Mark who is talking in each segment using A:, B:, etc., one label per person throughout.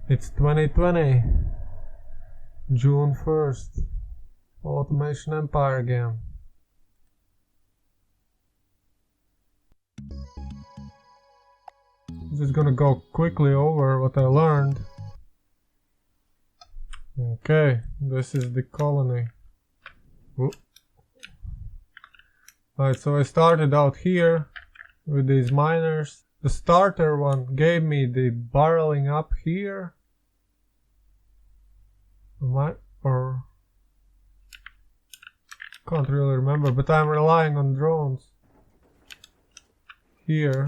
A: It's 2020, June 1st, Automation Empire again. Just gonna go quickly over what I learned. Okay, this is the colony. Alright, so I started out here with these miners. The starter one gave me the barreling up here. Or can't really remember, but I'm relying on drones. Here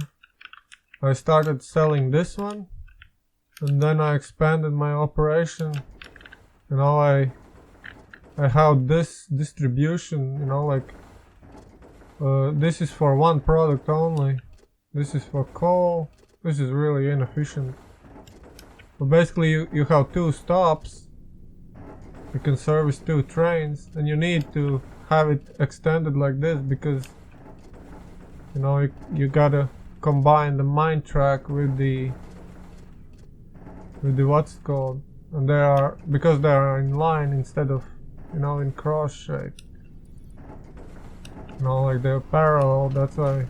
A: I started selling this one, and then I expanded my operation. You know, I have this distribution, you know, like this is for one product only. This is for coal. This is really inefficient. But basically you have two stops. You can service two trains, and you need to have it extended like this because, you know, you gotta combine the mine track with the what's it called, and because they are in line instead of, you know, in cross shape. You know, like they're parallel. That's why,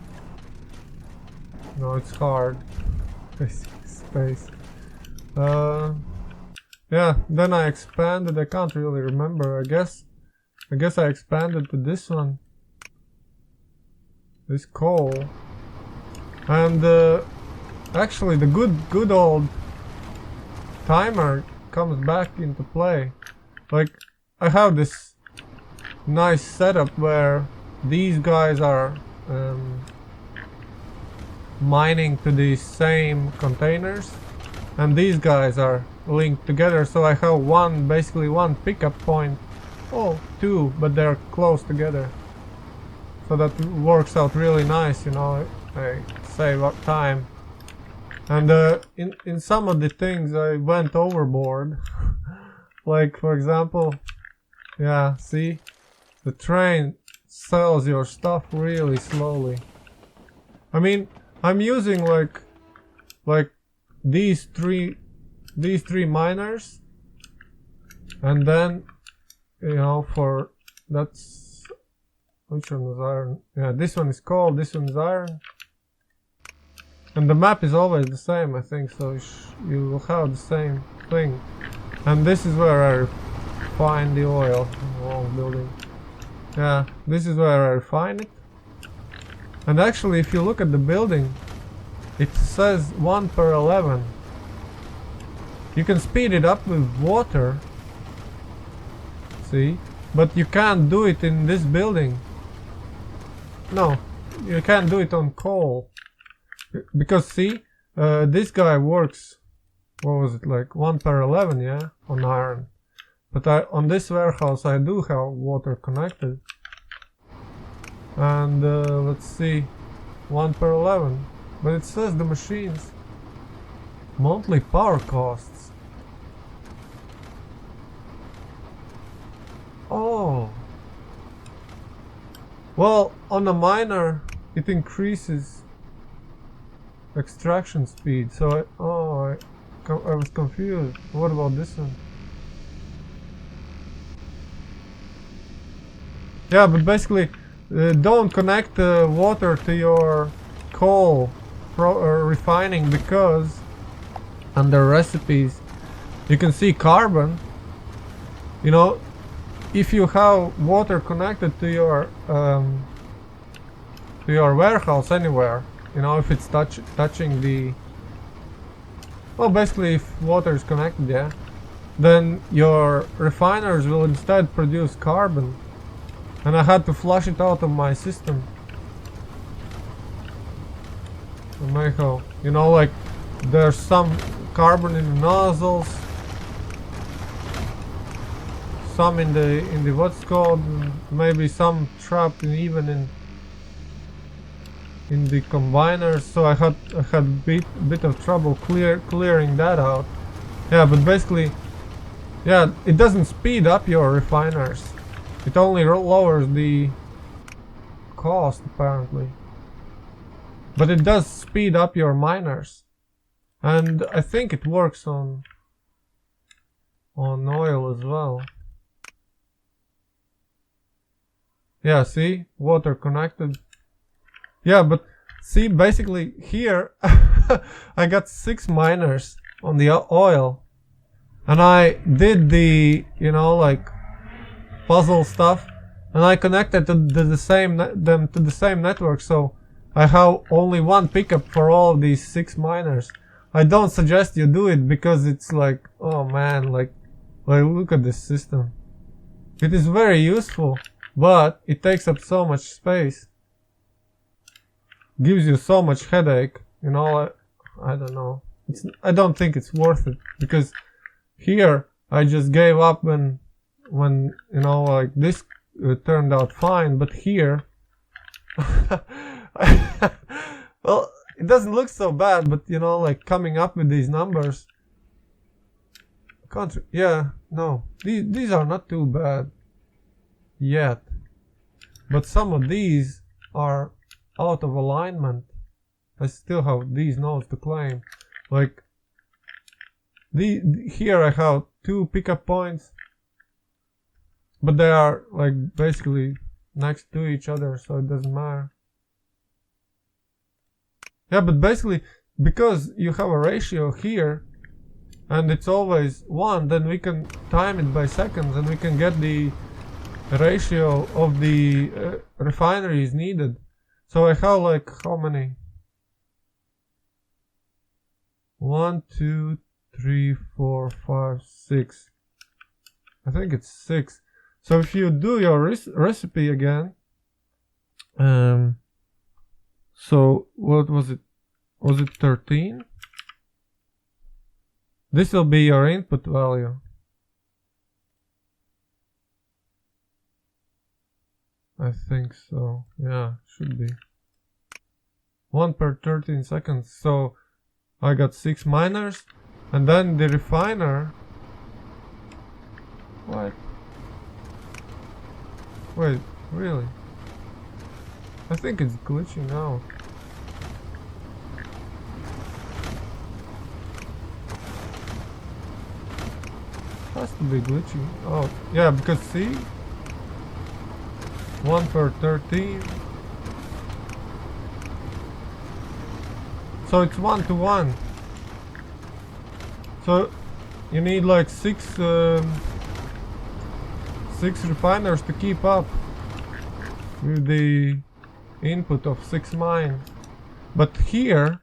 A: you know, it's hard. Space. Yeah, then I expanded. I can't really remember. I guess I expanded to this one. This coal. And actually the good old timer comes back into play. Like, I have this nice setup where these guys are mining to these same containers, and these guys are linked together, so I have basically one pickup point. Oh, two, but they're close together, so that works out really nice, you know. I save up time. And in some of the things I went overboard. Like, for example, yeah, see, the train sells your stuff really slowly. I mean, I'm using like these three miners, and then, you know, for that's, which one was iron? Yeah, this one is coal, this one is iron, and the map is always the same, I think, so you will have the same thing. And this is where I refine the oil. Wrong building. Yeah, this is where I refine it. And actually, if you look at the building, it says 1/11. You can speed it up with water, see, but you can't do it in this building. No, you can't do it on coal, because see, this guy works, what was it, like 1/11, yeah, on iron. But on this warehouse I do have water connected, and let's see, 1/11. But it says the machines monthly power costs. Oh, well, on a miner it increases extraction speed, so I was confused. What about this one? Yeah, but basically don't connect water to your coal refining, because under recipes you can see carbon. You know, if you have water connected to your warehouse anywhere, you know, if it's touching the, well, basically if water is connected, yeah, then your refiners will instead produce carbon, and I had to flush it out of my system. Somehow, you know, like there's some carbon in the nozzles, some in the what's called, maybe some trapped even in the combiners. So I had a bit of trouble clearing that out. Yeah, but basically, yeah, it doesn't speed up your refiners. It only lowers the cost, apparently. But it does speed up your miners. And I think it works on on oil as well. Yeah, see? Water connected. Yeah, but see, basically here I got 6 miners on the oil. And I did the, you know, like puzzle stuff, and I connected to the same them to the same network, so I have only one pickup for all of these 6 miners. I don't suggest you do it because it's like, oh man, like look at this system. It is very useful, but it takes up so much space. Gives you so much headache, you know. I don't know. I don't think it's worth it, because here I just gave up when you know, like this turned out fine, but here well, it doesn't look so bad, but you know, like coming up with these numbers, yeah, no, these are not too bad yet, but some of these are out of alignment. I still have these nodes to claim. Like here I have 2 pickup points, but they are like basically next to each other, so it doesn't matter. Yeah, but basically because you have a ratio here and it's always 1, then we can time it by seconds and we can get the ratio of the refineries needed. So I have like how many? 1, 2, 3, 4, 5, 6. I think it's 6. So if you do your recipe again, so what was it? Was it 13? This will be your input value. I think so. Yeah, should be 1 per 13 seconds. So I got 6 miners, and then the refiner. What? Wait, really? I think it's glitching out. Has to be glitching. Oh, yeah, because see? 1 per 13. So it's 1 to 1. So you need like 6 refiners to keep up with the input of 6 mines. But here,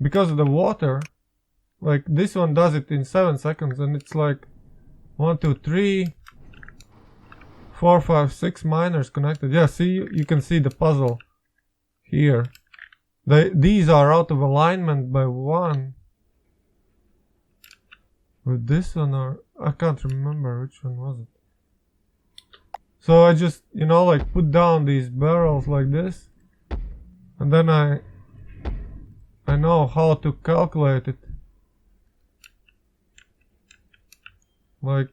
A: because of the water, like this one does it in 7 seconds, and it's like 1, 2, 3, 4, 5, 6 miners connected. Yeah, see, you can see the puzzle here. These are out of alignment by 1. With this one, or I can't remember which one was it. So I just, you know, like put down these barrels like this, and then I know how to calculate it. Like,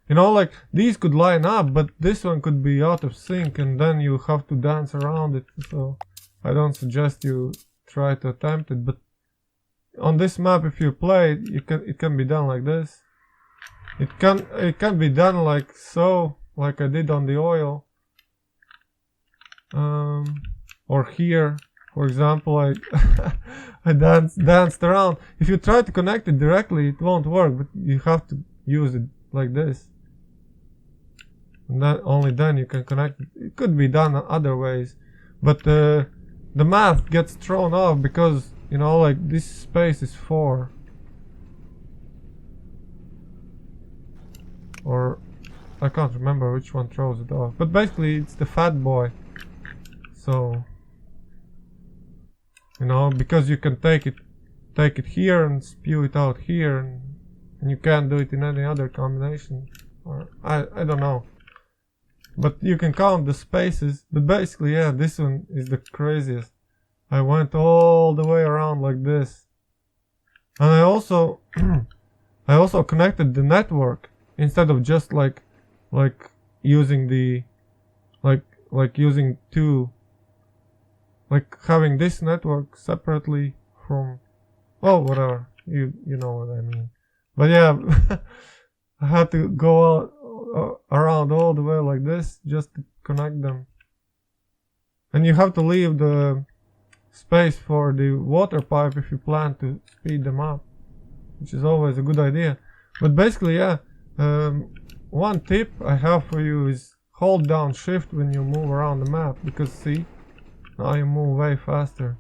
A: you know, like these could line up, but this one could be out of sync, and then you have to dance around it. So I don't suggest you try to attempt it, but on this map, if you play it, it can be done like this. It can be done like so, like I did on the oil. Or here, for example, I danced around. If you try to connect it directly, it won't work, but you have to use it like this. And only then you can connect it. It could be done other ways, but the math gets thrown off because, you know, like this space is 4. Or I can't remember which one throws it off. But basically it's the fat boy. So, you know, because you can take it here and spew it out here, and you can't do it in any other combination. Or I don't know. But you can count the spaces. But basically, yeah, this one is the craziest. I went all the way around like this. And I also connected the network instead of just like using the like using 2, like having this network separately from, oh, whatever, you know what I mean. But yeah, I had to go out, around all the way like this just to connect them. And you have to leave the space for the water pipe if you plan to speed them up, which is always a good idea. But basically, yeah, one tip I have for you is hold down shift when you move around the map, because see, now you move way faster.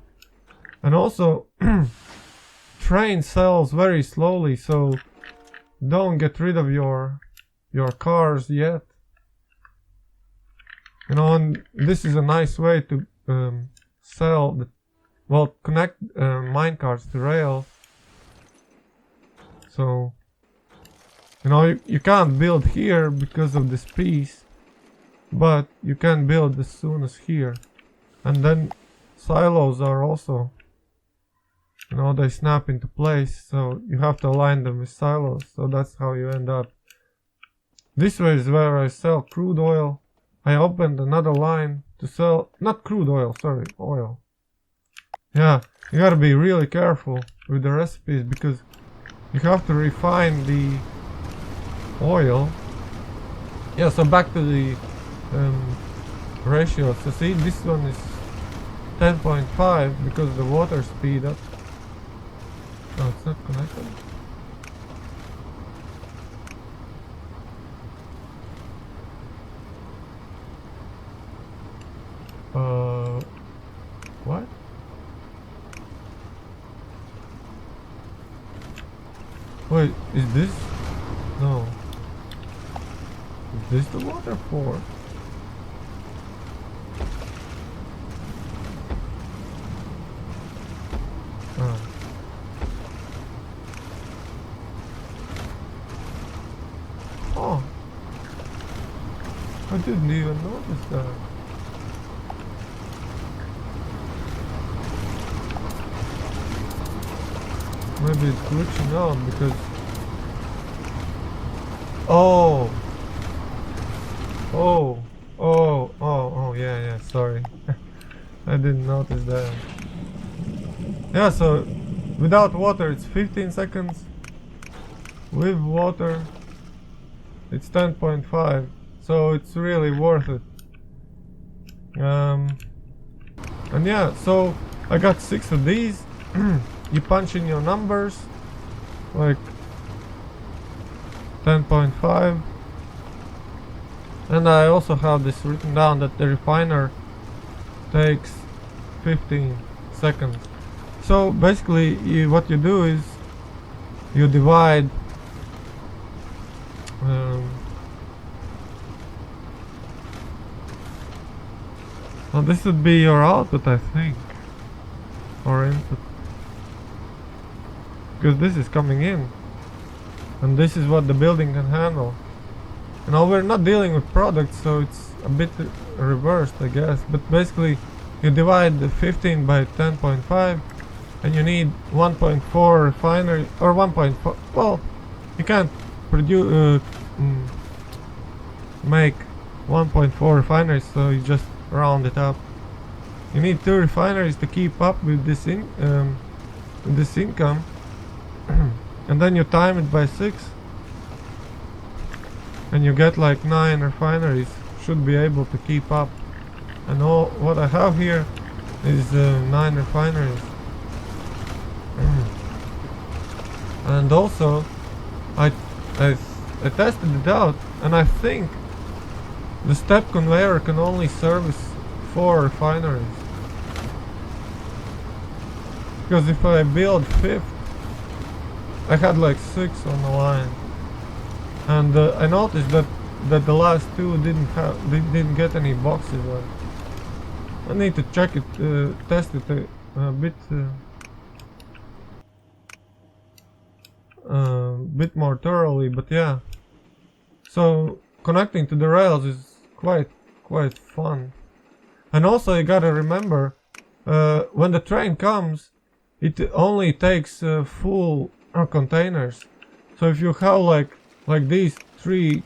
A: And also, train sells very slowly, so don't get rid of your cars yet. You know, and this is a nice way to sell the, well, connect minecarts to rails. So, you know, you can't build here because of this piece, but you can build as soon as here. And then silos are also, you know, they snap into place, so you have to align them with silos. So that's how you end up. This way is where I sell crude oil. I opened another line to sell, not crude oil, sorry, oil. Yeah, you gotta be really careful with the recipes because you have to refine the oil. Yeah, so back to the ratio. So see, this one is 10.5 because of the water speed up. Oh, it's not connected. What? Wait, is this? No. Is this the water port? Oh. Oh. I didn't even notice that. Maybe it's glitching out because... Oh! Oh, yeah, sorry. I didn't notice that. Yeah, so without water it's 15 seconds. With water it's 10.5. So it's really worth it. And yeah, so I got 6 of these. You punch in your numbers, like 10.5, and I also have this written down that the refiner takes 15 seconds. So basically what you do is you divide well, this would be your output, I think, or input, because this is coming in and this is what the building can handle. You know, we're not dealing with products, so it's a bit reversed, I guess, but basically you divide the 15 by 10.5 and you need 1.4 refinery, or 1.4, well, you can't produce make 1.4 refineries, so you just round it up. You need 2 refineries to keep up with this income. And then you time it by 6 and you get like 9 refineries should be able to keep up. And all what I have here is 9 refineries. And also I tested it out, and I think the step conveyor can only service 4 refineries. Because if I build 5th, I had like 6 on the line, and I noticed that the last 2 didn't get any boxes left. I need to check it, test it a bit more thoroughly, but yeah. So connecting to the rails is quite fun. And also you gotta remember, when the train comes, it only takes full containers. So if you have like these 3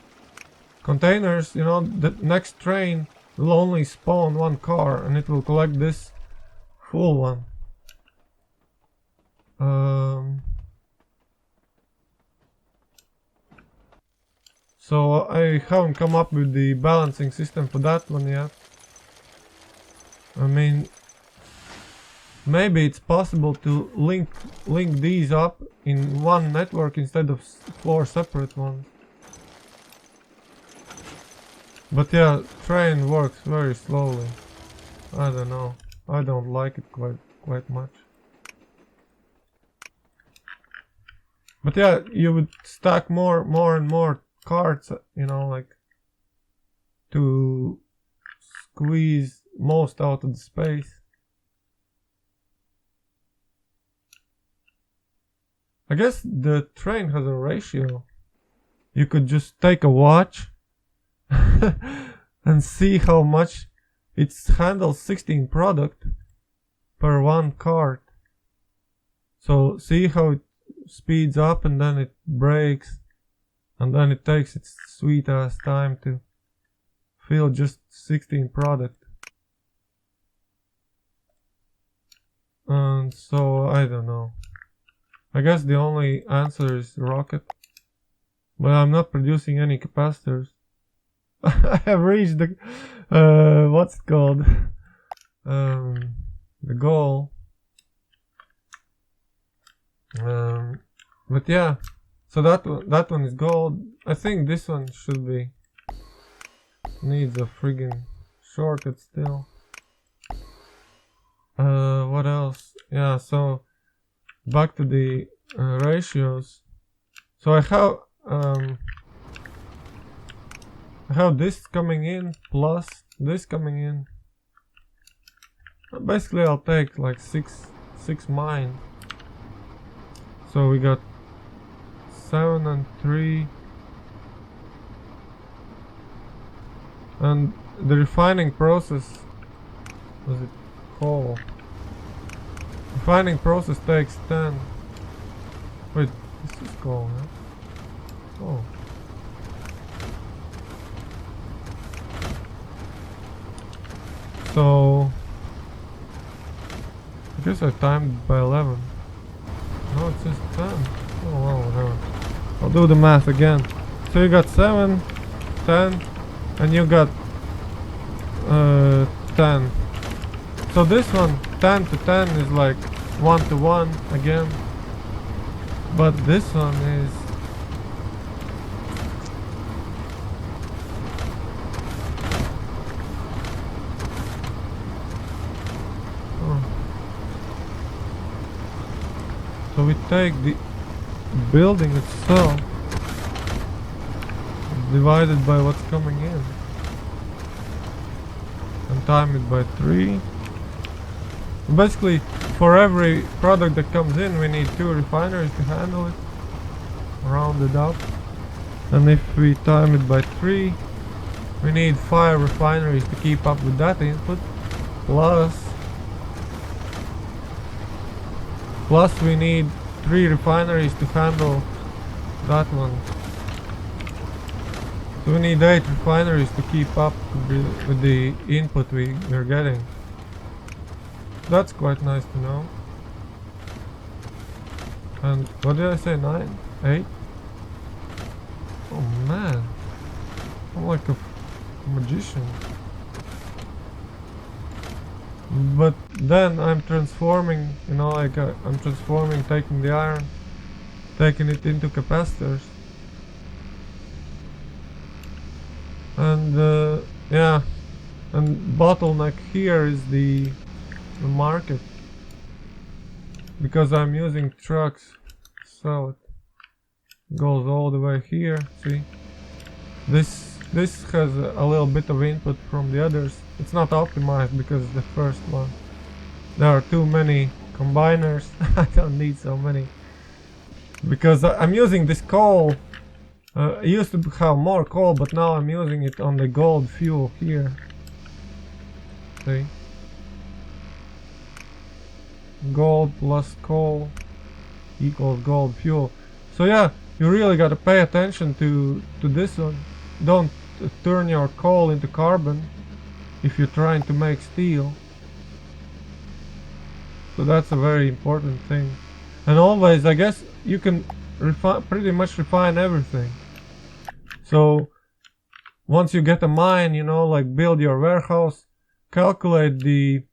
A: containers, you know, the next train will only spawn 1 car and it will collect this full one. So I haven't come up with the balancing system for that one yet. I mean, maybe it's possible to link these up in one network instead of 4 separate ones. But yeah, train works very slowly. I don't know. I don't like it quite much. But yeah, you would stack more and more carts, you know, like to squeeze most out of the space. I guess the train has a ratio. You could just take a watch and see how much it handles 16 product per one cart. So see how it speeds up and then it breaks, and then it takes its sweet ass time to fill just 16 product. And so I don't know. I guess the only answer is rocket. But I'm not producing any capacitors. I have reached the what's it called? The goal. But yeah, so that one is gold. I think this one should be needs a friggin' shortcut still. What else? Yeah, so back to the ratios. So I have this coming in plus this coming in. Basically I'll take like six mine. So we got 7 and 3. And the refining process, was it coal? Refining process takes 10. Wait, this is coal, huh? Oh. So I guess I timed it by 11. No, it says 10. Oh well, whatever. I'll do the math again. So you got 7, 10, and you got 10. So this one, 10 to 10, is like 1 to 1 again. But this one is so we take the building itself divided by what's coming in and time it by 3. Basically, for every product that comes in, we need 2 refineries to handle it, rounded up. And if we time it by 3, we need 5 refineries to keep up with that input, plus we need 3 refineries to handle that one. So we need 8 refineries to keep up with the input we're getting. That's quite nice to know. And what did I say? 9? 8? Oh man, I'm like a magician. But then I'm transforming, you know, like I'm transforming, taking the iron, taking it into capacitors. And yeah, and bottleneck here is the market, because I'm using trucks, so it goes all the way here. See, this has a little bit of input from the others. It's not optimized because it's the first one. There are too many combiners. I don't need so many, because I'm using this coal. I used to have more coal, but now I'm using it on the gold fuel here. See? Gold plus coal equals gold fuel. So yeah, you really gotta pay attention to this one. Don't turn your coal into carbon if you're trying to make steel. So that's a very important thing. And always, I guess, you can pretty much refine everything. So once you get a mine, you know, like build your warehouse, calculate the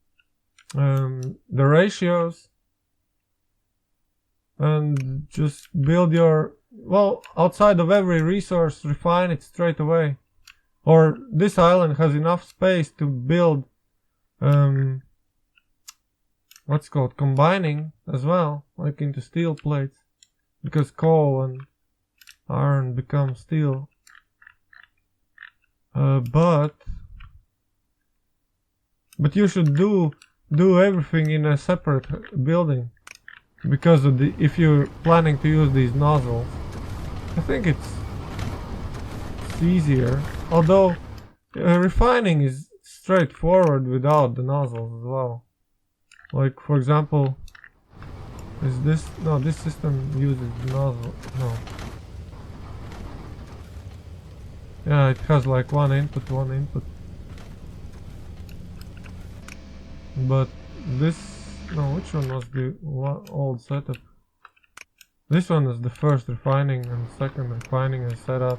A: ratios, and just build your, well, outside of every resource, refine it straight away. Or this island has enough space to build what's called combining as well, like into steel plates, because coal and iron become steel. But you should do everything in a separate building, because of the, if you're planning to use these nozzles, I think it's easier. Although refining is straightforward without the nozzles as well. Like for example, is this, no, this system uses the nozzle, no. Yeah, it has like one input. But this, no, which one was the old setup? This one is the first refining and second refining and setup.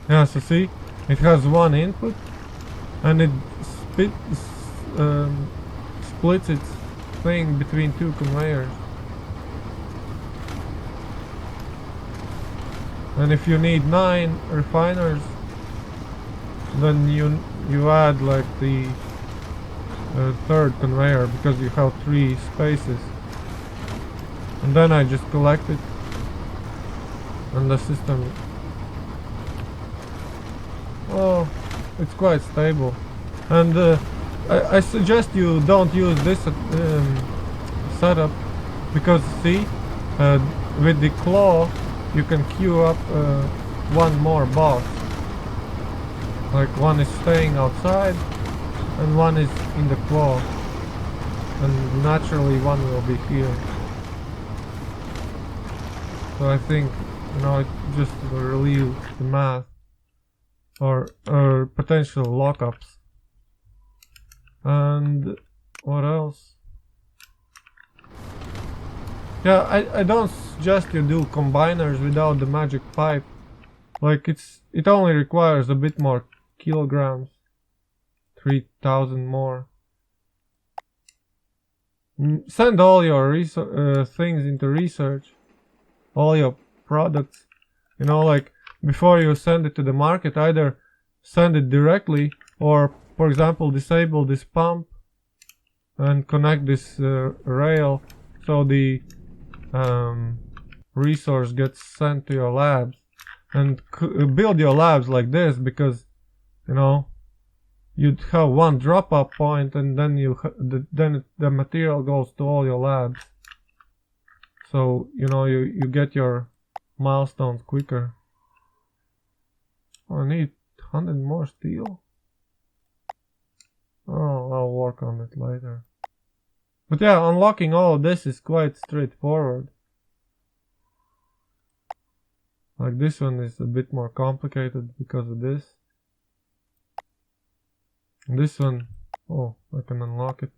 A: Yeah, so see, it has one input and it splits its thing between two conveyors. And if you need 9 refiners, then you add like the third conveyor, because you have 3 spaces. And then I just collect it, and the system, oh, it's quite stable. And I suggest you don't use this setup, because see, with the claw you can queue up one more boss. Like one is staying outside and one is in the claw, and naturally one will be here. So I think, you know, it just will relieve the math or potential lockups. And what else? Yeah, I don't suggest you do combiners without the magic pipe. Like it only requires a bit more kilograms, 3,000 more. Send all your things into research, all your products. You know, like before you send it to the market, either send it directly or, for example, disable this pump and connect this rail so the resource gets sent to your labs. And build your labs like this, because, you know, you'd have one drop-off point, and then the material goes to all your labs. So, you know, you get your milestones quicker. Oh, I need 100 more steel. Oh, I'll work on it later. But yeah, unlocking all of this is quite straightforward. Like this one is a bit more complicated because of this. And this one, oh, I can unlock it.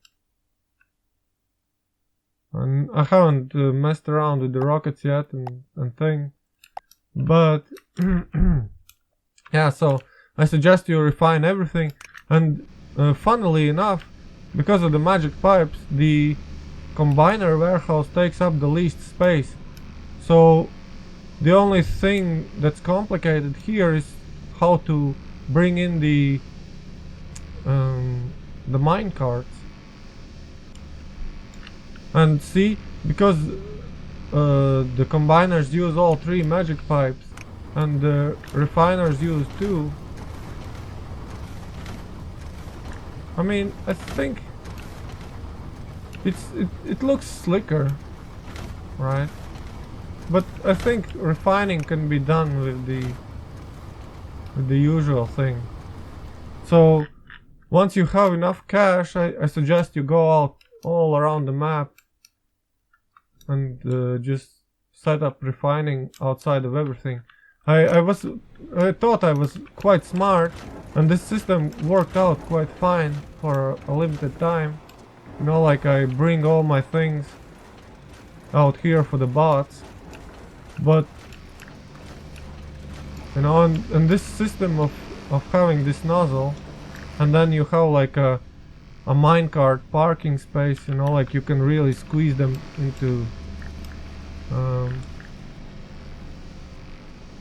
A: And I haven't messed around with the rockets yet and thing. But yeah, so I suggest you refine everything. And funnily enough, because of the magic pipes, the combiner warehouse takes up the least space. So the only thing that's complicated here is how to bring in the mine carts. And see, because the combiners use all 3 magic pipes and the refiners use 2. I mean, I think it looks slicker, right? But I think refining can be done with the usual thing. So once you have enough cash, I suggest you go out all around the map and just set up refining outside of everything. I thought I was quite smart, and this system worked out quite fine for a limited time. You know, like I bring all my things out here for the bots, but You know, and this system of having this nozzle, and then you have like a minecart parking space, you know, like you can really squeeze them into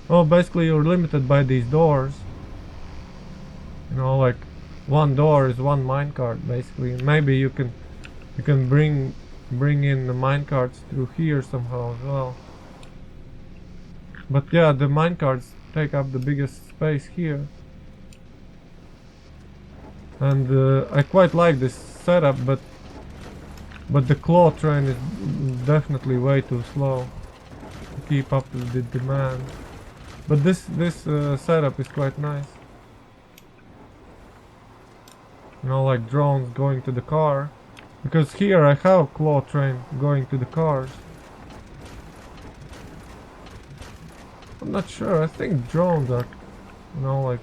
A: well, basically you're limited by these doors, you know, like one door is one minecart basically, and maybe you can bring in the minecarts through here somehow as well. But yeah, the minecarts take up the biggest space here. And I quite like this setup, but the claw train is definitely way too slow to keep up with the demand. But this setup is quite nice. You know, like drones going to the car. Because here I have claw train going to the cars. I'm not sure, I think drones are, you know, like,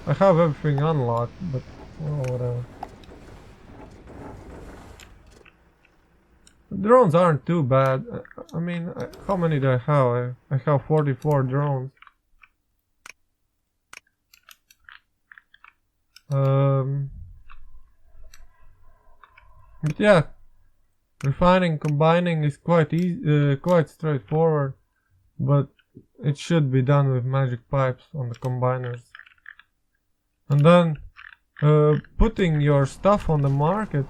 A: I have everything unlocked, but, well, whatever. The drones aren't too bad. I mean, how many do I have? I have 44 drones. But yeah, refining, combining is quite easy, quite straightforward, but it should be done with magic pipes on the combiners. And then putting your stuff on the market,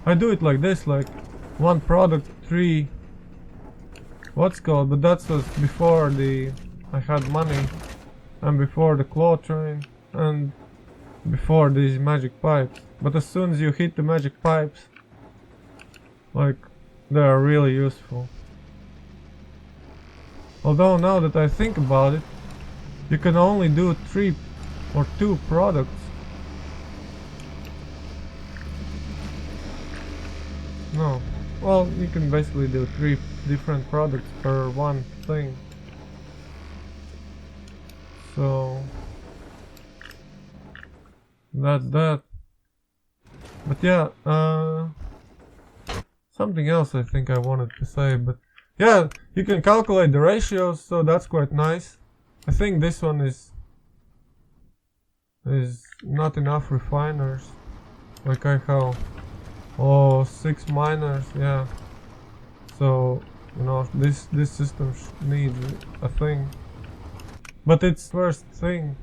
A: I do it like this, like one product, 3 what's called, but that was before I had money, and before the claw train, and before these magic pipes. But as soon as you hit the magic pipes, like, they are really useful. Although now that I think about it, you can only do 3 or 2 products. No, well, you can basically do 3 different products per one thing. So that's that. But yeah, something else I think I wanted to say, but yeah, you can calculate the ratios, so that's quite nice. I think this one is not enough refiners. Like I have 6 miners, yeah. So, you know, this system needs a thing. But it's first thing,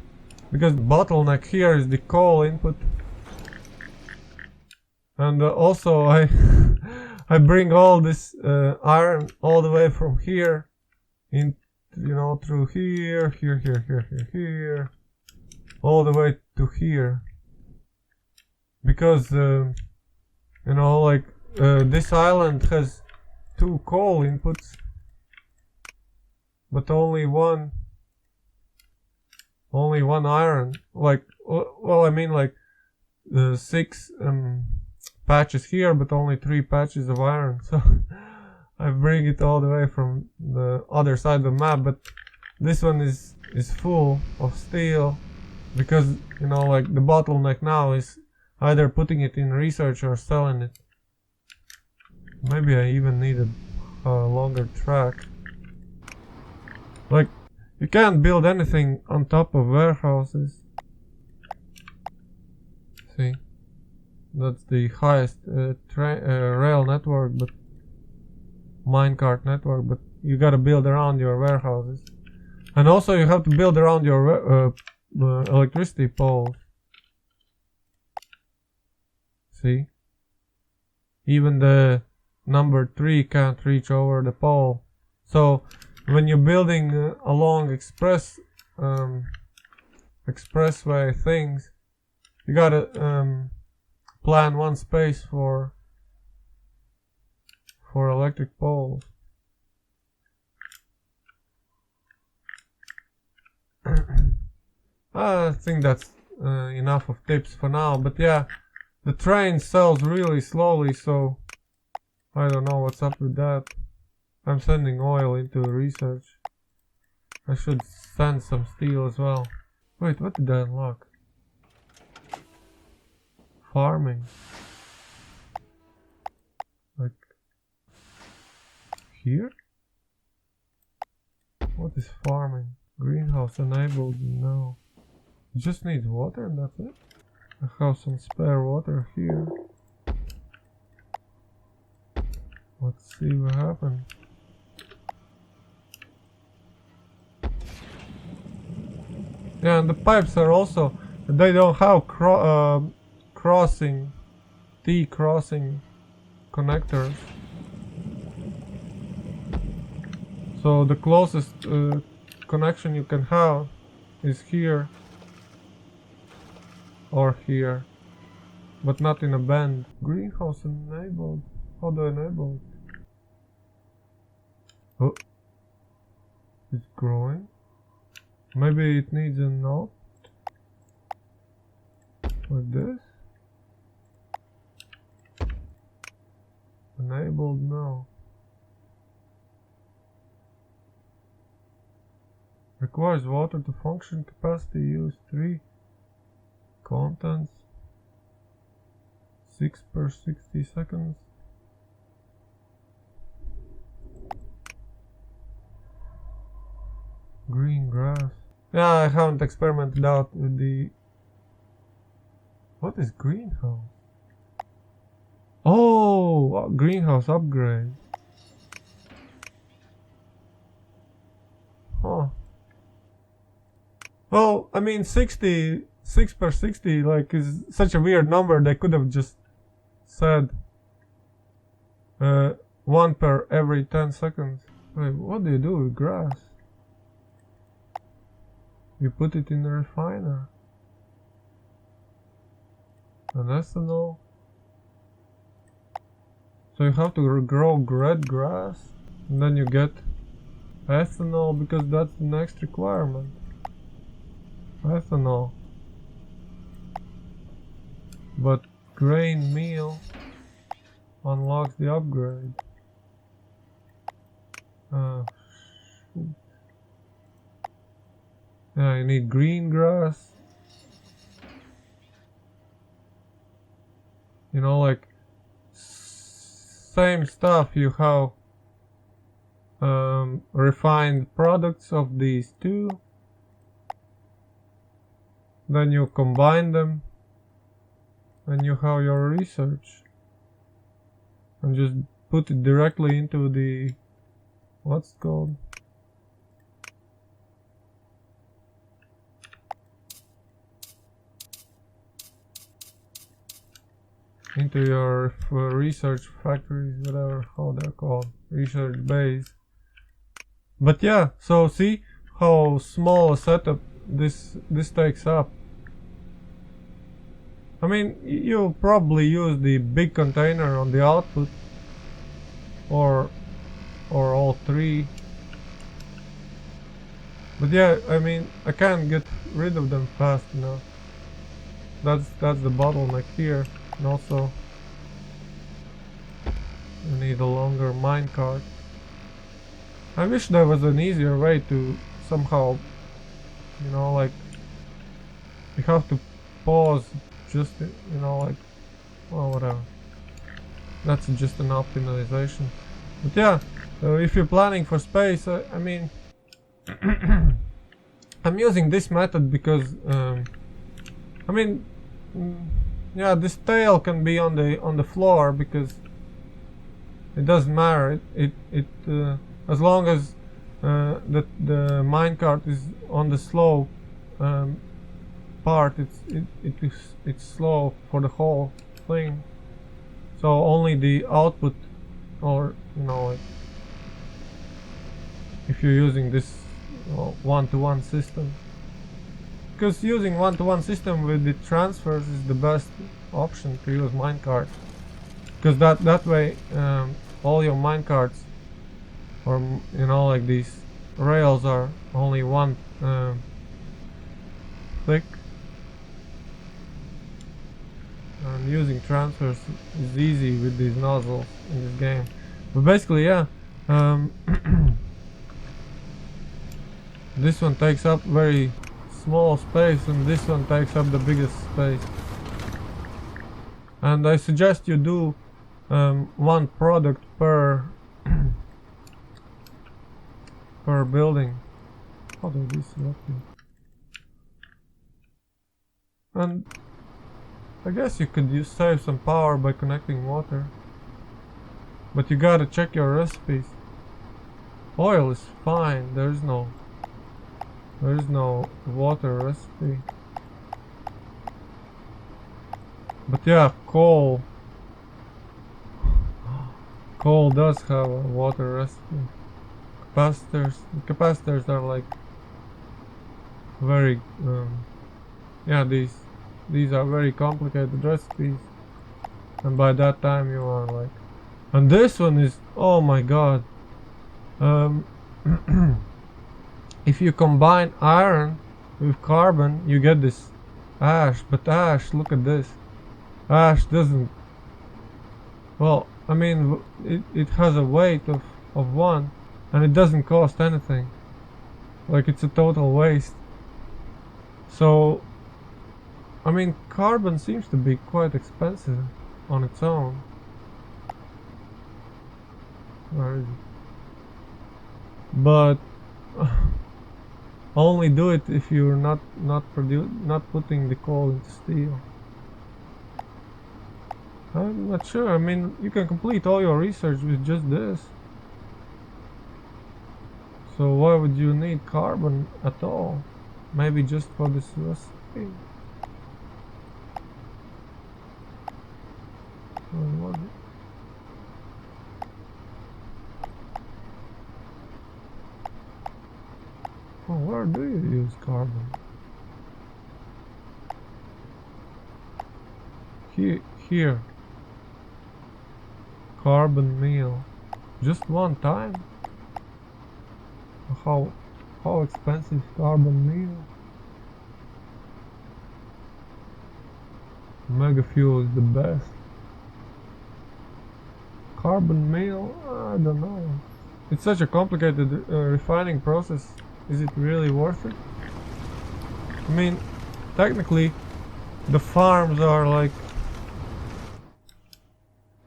A: because the bottleneck here is the coal input. And also I bring all this iron all the way from here in, you know, through here, here, all the way to here, because you know, like this island has 2 coal inputs, but only one iron. Like, well, I mean, like 6 patches here, but only 3 patches of iron. So I bring it all the way from the other side of the map, but this one is full of steel, because, you know, like the bottleneck now is either putting it in research or selling it. Maybe I even need a longer track. Like, you can't build anything on top of warehouses. See, that's the highest rail network, but minecart network, but you gotta build around your warehouses. And also you have to build around your electricity poles. See? Even the number 3 can't reach over the pole. So when you're building along expressway things, you gotta plan one space for electric poles. I think that's enough of tips for now, but yeah, the train sells really slowly, so I don't know what's up with that. I'm sending oil into research. I should send some steel as well. Wait, what did I unlock? Farming. Like here? What is farming? Greenhouse enabled, no. It just needs water and that's it. I have some spare water here. Let's see what happens. Yeah, and the pipes are also, they don't have crossing, T-crossing connectors. So the closest connection you can have is here or here, but not in a bend. Greenhouse enabled. How do I enable it? Oh, it's growing. Maybe it needs a node like this. Enabled, no. Requires water to function. Capacity use 3. Contents 6 per 60 seconds. Green grass. Yeah, I haven't experimented out with the... What is greenhouse? Oh, greenhouse upgrade. Huh. Well, I mean 6 per 60 like is such a weird number. They could have just said 1 per every 10 seconds. Wait, what do you do with grass? You put it in the refiner. An ethanol. So you have to grow red grass and then you get ethanol because that's the next requirement. Ethanol. But grain meal unlocks the upgrade. Shoot. Yeah, you need green grass. You know, like same stuff. You have refined products of these two. Then you combine them and you have your research. And just put it directly into the, what's it called? Into your research factories, whatever, how they're called, research base. But yeah, so see how small a setup this takes up. I mean, you'll probably use the big container on the output, or all three. But yeah, I mean, I can't get rid of them fast enough. That's the bottleneck here. And also, you need a longer minecart. I wish there was an easier way to somehow, you know, like, you have to pause just, you know, like, well, whatever. That's just an optimization. But yeah, if you're planning for space, I mean, I'm using this method because, I mean, yeah, this tail can be on the floor because it doesn't matter. It as long as the minecart is on the slow part, it's slow for the whole thing. So only the output, or you know, like if you're using this one-to-one system, because using one-to-one system with the transfers is the best option to use minecart, because that way all your minecarts, or you know, like these rails are only one thick, and using transfers is easy with these nozzles in this game. But basically, yeah, this one takes up very small space and this one takes up the biggest space. And I suggest you do one product per per building. How do I select it? And I guess you could save some power by connecting water. But you gotta check your recipes. Oil is fine, there's no water recipe. But yeah, coal does have a water recipe. Capacitors are like very yeah, these are very complicated recipes, and by that time you are like, and this one is, oh my god, if you combine iron with carbon you get this ash, but ash, look at this, ash doesn't, well, I mean, it has a weight of 1 and it doesn't cost anything, like it's a total waste. So I mean, carbon seems to be quite expensive on its own. Where is it? But only do it if you're not putting the coal into steel. I'm not sure. I mean, you can complete all your research with just this. So why would you need carbon at all? Maybe just for this recipe. Oh, where do you use carbon? Here. Carbon meal. Just one time? How expensive carbon meal? Mega fuel is the best. Carbon meal? I don't know. It's such a complicated refining process. Is it really worth it? I mean, technically, the farms are like,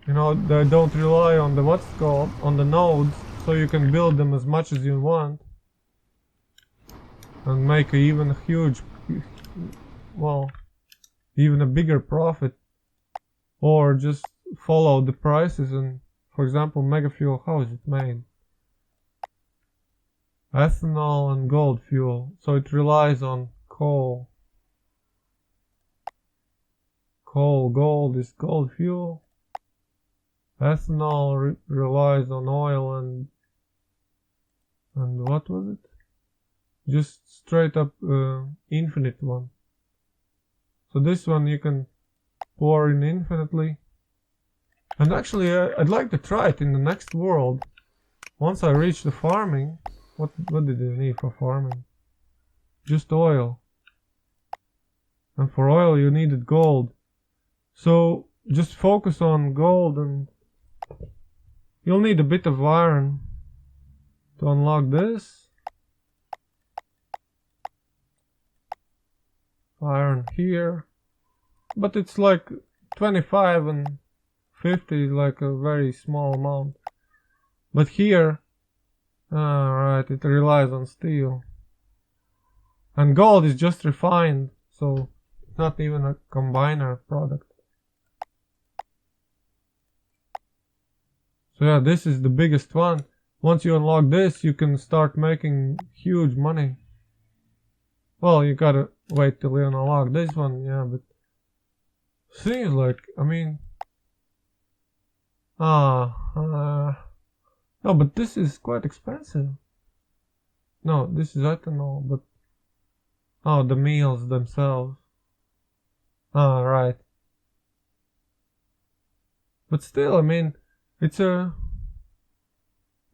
A: you know, they don't rely on the what's called, on the nodes, so you can build them as much as you want and make even a huge, well, even a bigger profit, or just follow the prices. And for example, mega fuel, how is it made? Ethanol and gold fuel, so it relies on coal. Gold is gold fuel. Ethanol relies on oil and what was it? Just straight up infinite one. So this one you can pour in infinitely. And actually I'd like to try it in the next world. Once I reach the farming. What did you need for farming? Just oil. And for oil you needed gold. So just focus on gold, and you'll need a bit of iron to unlock this. Iron here. But it's like 25 and 50 is like a very small amount. But here, right, it relies on steel. And gold is just refined, so it's not even a combiner product. So yeah, this is the biggest one. Once you unlock this, you can start making huge money. Well, you gotta wait till you unlock this one, yeah, but seems like, I mean, no, but this is quite expensive. No, this is ethanol, but the meals themselves. Right. But still, I mean, it's a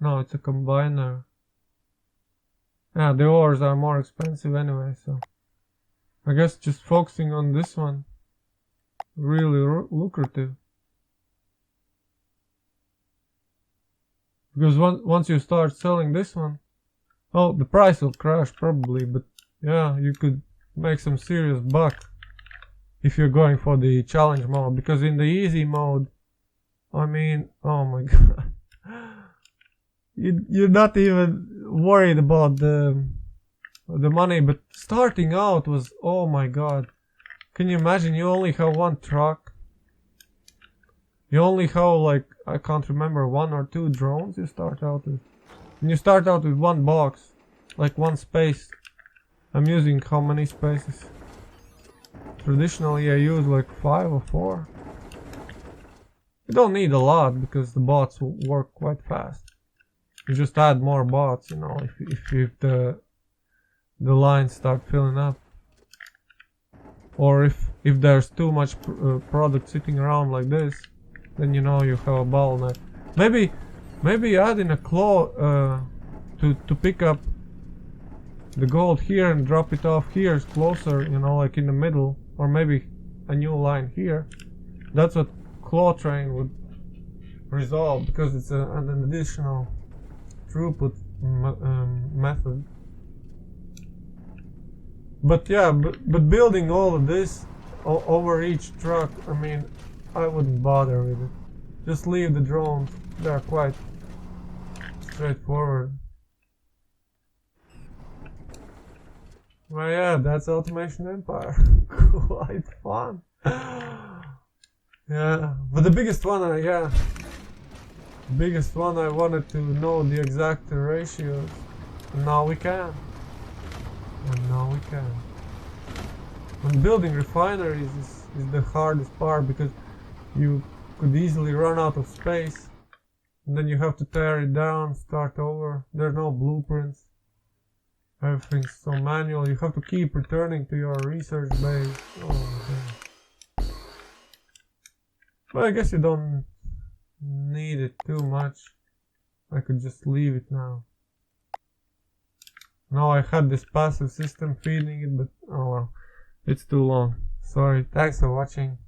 A: combiner. Yeah, the ores are more expensive anyway, so I guess just focusing on this one, really lucrative. Because once you start selling this one, oh, the price will crash probably, but yeah, you could make some serious buck if you're going for the challenge mode. Because in the easy mode, I mean, oh my god, you're not even worried about the the money, but starting out was, oh my god. Can you imagine, you only have one truck? You only have, like, I can't remember, 1 or 2 drones you start out with. And you start out with one box, like one space. I'm using how many spaces? Traditionally I use like 5 or 4. You don't need a lot because the bots will work quite fast. You just add more bots, you know, if the lines start filling up. Or if there's too much product sitting around like this, then you know you have a bottleneck. Maybe adding a claw to pick up the gold here and drop it off here is closer, you know, like in the middle, or maybe a new line here. That's what claw train would resolve, because it's an additional throughput method. But yeah, but building all of this over each truck, I mean, I wouldn't bother with it. Just leave the drones, they're quite straightforward. Well, yeah, that's Automation Empire. Quite fun. Yeah, but the biggest one, I wanted to know the exact ratios. And now we can. When building refineries is the hardest part, because you could easily run out of space, and then you have to tear it down, start over. There are no blueprints. Everything's so manual. You have to keep returning to your research base. Oh, okay. But I guess you don't need it too much. I could just leave it now. Now I had this passive system feeding it, but oh well, it's too long. Sorry. Thanks for watching.